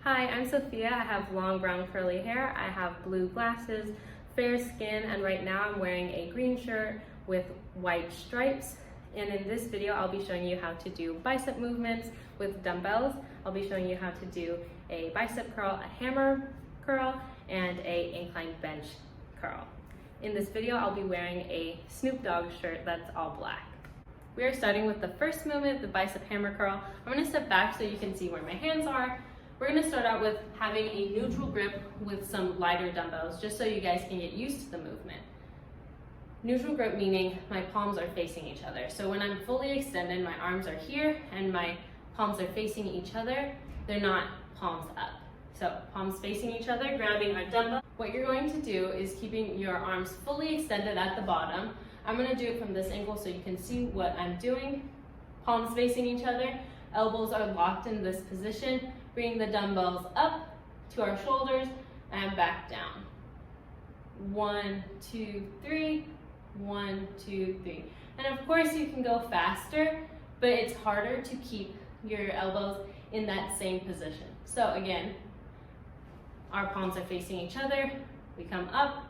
Hi, I'm Sophia. I have long brown curly hair. I have blue glasses, fair skin, and right now I'm wearing a green shirt with white stripes. And in this video, I'll be showing you how to do bicep movements with dumbbells. I'll be showing you how to do a bicep curl, a hammer curl, and a incline bench curl. In this video, I'll be wearing a Snoop Dogg shirt that's all black. We are starting with the first movement, the bicep hammer curl. I'm going to step back so you can see where my hands are. We're going to start out with having a neutral grip with some lighter dumbbells, just so you guys can get used to the movement. Neutral grip meaning my palms are facing each other. So when I'm fully extended, my arms are here and my palms are facing each other. They're not palms up. So palms facing each other, grabbing our dumbbell. What you're going to do is keeping your arms fully extended at the bottom. I'm going to do it from this angle so you can see what I'm doing. Palms facing each other, elbows are locked in this position. Bring the dumbbells up to our shoulders and back down. 1, 2, 3, 1, 2, 3. And of course you can go faster, but it's harder to keep your elbows in that same position. So again, our palms are facing each other. We come up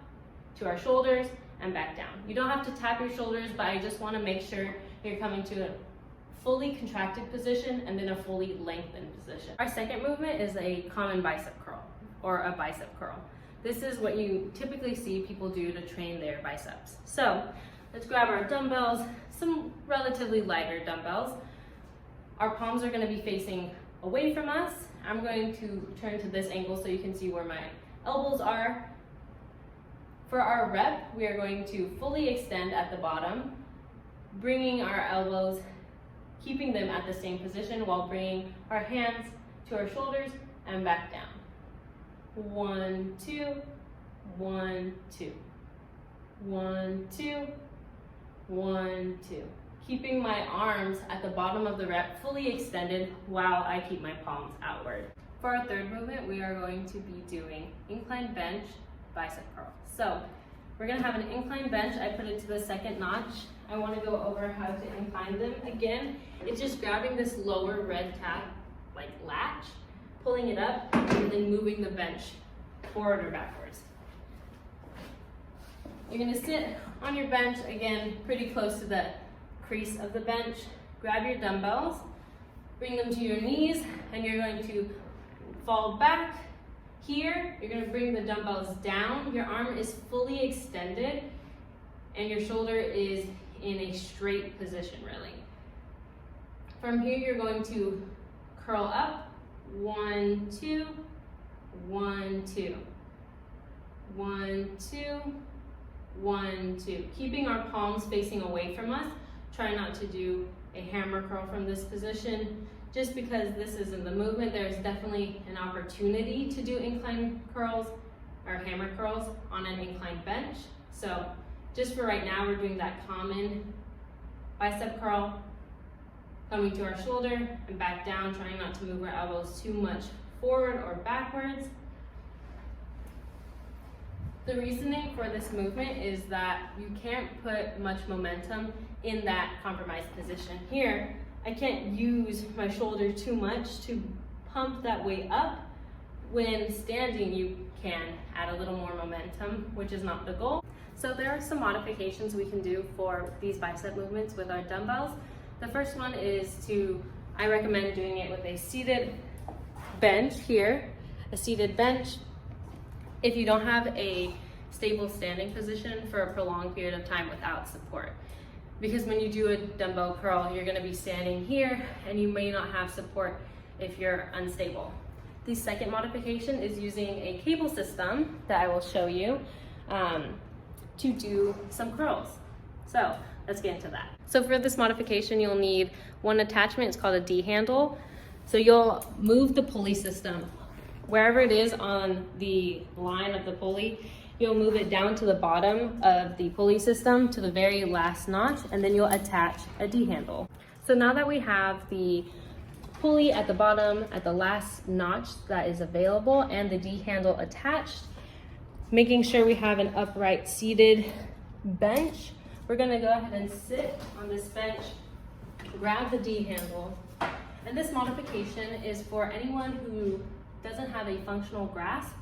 to our shoulders and back down. You don't have to tap your shoulders, but I just want to make sure you're coming to a fully contracted position and then a fully lengthened position. Our second movement is a common bicep curl or a bicep curl. This is what you typically see people do to train their biceps. So let's grab our dumbbells, some relatively lighter dumbbells. Our palms are going to be facing away from us. I'm going to turn to this angle so you can see where my elbows are. For our rep, we are going to fully extend at the bottom, bringing our elbows, keeping them at the same position while bringing our hands to our shoulders and back down. 1, 2, 1, 2. 1, 2, 1, 2. Keeping my arms at the bottom of the rep fully extended while I keep my palms outward. For our third movement, we are going to be doing incline bench, bicep curl. So we're going to have an incline bench. I put it to the second notch. I want to go over how to incline them. Again, it's just grabbing this lower red tab, like latch, pulling it up, and then moving the bench forward or backwards. You're going to sit on your bench, again, pretty close to the crease of the bench. Grab your dumbbells, bring them to your knees, and you're going to fall back. Here, you're going to bring the dumbbells down. Your arm is fully extended, and your shoulder is in a straight position, really. From here, you're going to curl up. 1, 2, 1, 2. 1, 2, 1, 2. Keeping our palms facing away from us. Try not to do a hammer curl from this position. Just because this isn't the movement, there's definitely an opportunity to do incline curls or hammer curls on an incline bench. So just for right now, we're doing that common bicep curl, coming to our shoulder and back down, trying not to move our elbows too much forward or backwards. The reasoning for this movement is that you can't put much momentum in that compromised position. Here, I can't use my shoulder too much to pump that weight up. When standing, you can add a little more momentum, which is not the goal. So there are some modifications we can do for these bicep movements with our dumbbells. The first one is I recommend doing it with a seated bench here, a seated bench. If you don't have a stable standing position for a prolonged period of time without support. Because when you do a dumbbell curl, you're going to be standing here and you may not have support if you're unstable. The second modification is using a cable system that I will show you to do some curls. So let's get into that. So for this modification, you'll need one attachment. It's called a D handle. So you'll move the pulley system wherever it is on the line of the pulley. You'll move it down to the bottom of the pulley system to the very last notch, and then you'll attach a D handle. So now that we have the pulley at the bottom at the last notch that is available and the D handle attached, making sure we have an upright seated bench, we're gonna go ahead and sit on this bench, grab the D handle, and this modification is for anyone who doesn't have a functional grasp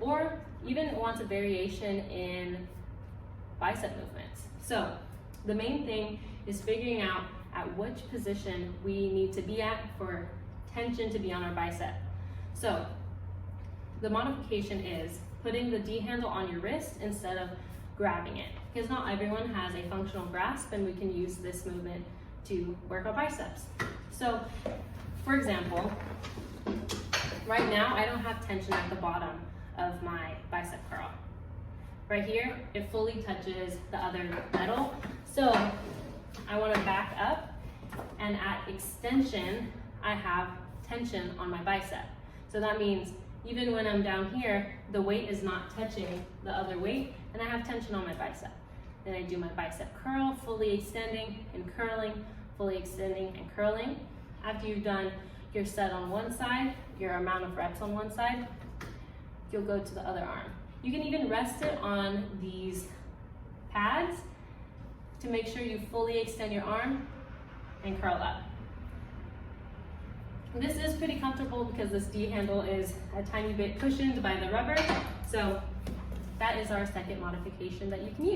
or even wants a variation in bicep movements. So the main thing is figuring out at which position we need to be at for tension to be on our bicep. So the modification is putting the D handle on your wrist instead of grabbing it, because not everyone has a functional grasp, and we can use this movement to work our biceps. So for example, right now I don't have tension at the bottom of my bicep curl. Right here, it fully touches the other metal. So I want to back up, and at extension, I have tension on my bicep. So that means even when I'm down here, the weight is not touching the other weight, and I have tension on my bicep. Then I do my bicep curl, fully extending and curling, fully extending and curling. After you've done your set on one side, your amount of reps on one side, you'll go to the other arm. You can even rest it on these pads to make sure you fully extend your arm and curl up. This is pretty comfortable because this D handle is a tiny bit cushioned by the rubber. So that is our second modification that you can use.